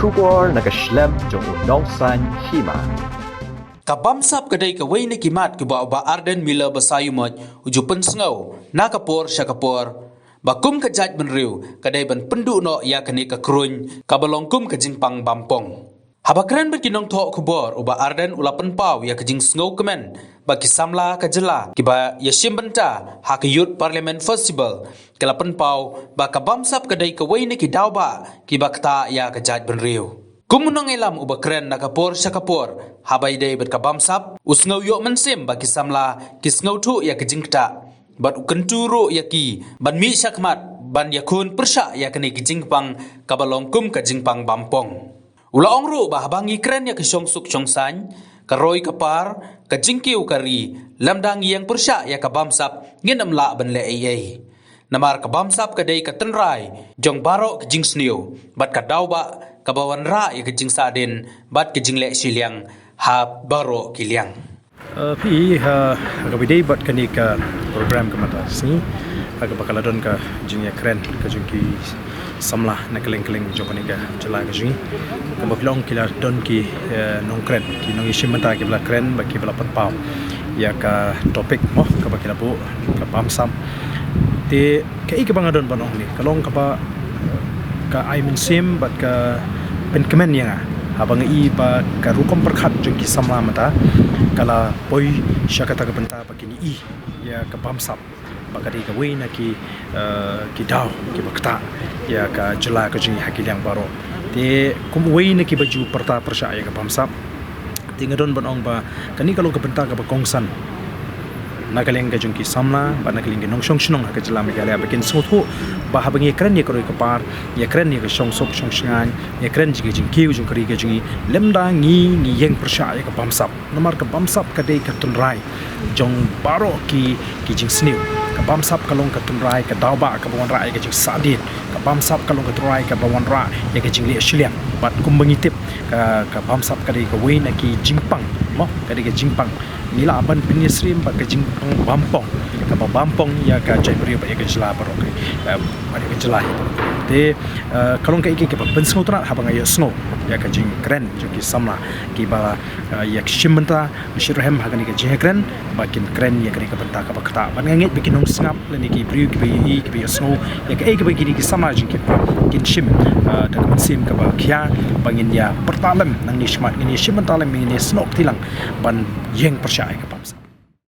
Shubor nakaslem jong unongsan hima. Kabamsap kadai kawai na kimat kiba ba Arden Mila basayumot ujupan sengaw nakapor syakapor bakum kajat benriu kadai ban pendu no ya kani kakrun kabalongkum kajingpang bampong habakran berkinong tok kubor uba Arden ulapan pau ya kajing sengaw kemen bagi samla kajela kiba yashim benta hakiyut parliament festival kelapan pau ba kabamsap kadai kawai na kidaw ba kiba kata ya kajat benriu Kumunong ilam uba keren nakapor syakapor habai day berkabamsap usngaw yo mensim bagi samla kisngaw tu ya kejingkta bat ukenturo ya ki ban mi syakmat ban yakun persya ya kene kejingpang kabalongkum kejingpang bampong ula ongru bah bangi keren ya kesongsuk songsan karoi kapar kejingkiu kari lamdang yang persya ya kabamsap nginem la ban le ai namar kabamsap kadai katenrai jong barok kejing sniu bat kadaw ba kabawan ra ya kejing sadin bat kejing lek siliang ha baro kiliang pi agabidai bat kani ka program kamata sini aga bakaladon ka jing ya keren ka jingki samlah na keleng-keleng jokani ka jala ka jing kabaklong kila don ki nong keren ki nong ishimata ki bla keren ba ki bla patpau ya ka topik mo ka bakila bu ka pamsam te kai ka bangadon banong ni kalong ka ba ka ai min sim bat ka pen kemen yang habang i ba ka rukom perkhat jong ki samla mata kala poi syakata ka benta bakini i ya ka pamsap bakari ka we na ki daw ki bakta ya ka jela ka jing hakilang baro te kum we na ki baju perta persya ya ka pamsap tingadon banong ba kani kalau ka benta ka ba kongsan nagaling ka jong ki samla ba nagaling nong song shnong ka jela mi gala bakin sotho ba habang ye kren ye koroi kapar ye kren ye song sok song shngan ye kren jing jing kiu jong kari ka jing lemda ngi yeng persya ye ka bamsap namar ka bamsap ka dei ka tunrai jong baro ki jing sniu ka bamsap kalong ka tunrai ka dawba ka bawan ra ye ka jing sadin ka bamsap kalong ka tunrai ka bawan ra ye ka jing le shliang bat kumbangitip ka bamsap ka dei ka wein ki jingpang mo ka dei ka jingpang nila aban pinisrim ba ka jingpang bampong ka bampong ya ka jai beri ba ya ka jela baro ada kejelah itu. Jadi kalau kita ikut pensau tu nak habang ayat snow ya kajing keren jadi samla kita ya kesimbenta masyarakat hagan kita jih keren bakin keren ya kena benta ka bakta ban ngit bikin nong sngap leni ki briu ki snow ya ka bagi ki sama jing kita kin shim da ka sim ka ba khia bangin ya pertalem nang ni shmat ni shim talem ni snow tilang ban yeng persya ka pamsa